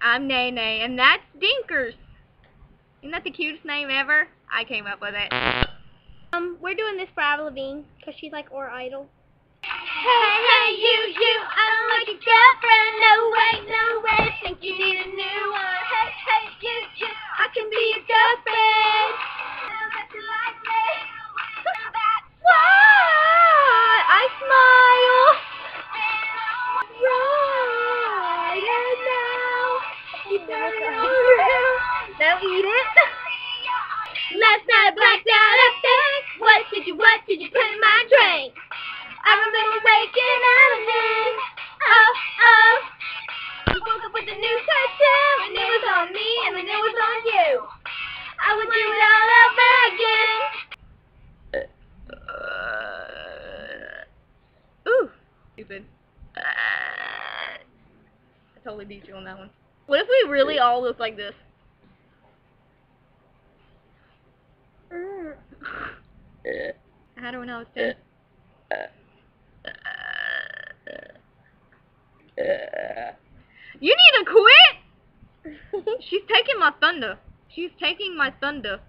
I'm Nene, and that's Dinkers. Isn't that the cutest name ever? I came up with it. We're doing this for Avril Lavigne, because she's like our idol. Hey, you, I'm like your girlfriend. No way, think you need a new one. Hey, you, I can be your girlfriend. Don't you like me? What? I smile. Right, and now you turn it around. Now eat it. Last night I blacked out, I think. What did you put in my drink? I remember waking up and then, oh. You woke up with a new tattoo, and it was on me, and then it was on you. I would do it all over again. Ooh, stupid. I totally beat you on that one. What if we really all look like this? How do I know it's dead? You need to quit! She's taking my thunder. She's taking my thunder.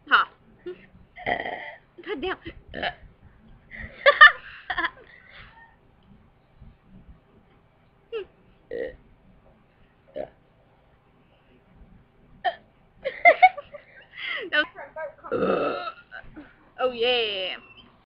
Ha. God damn. Oh yeah.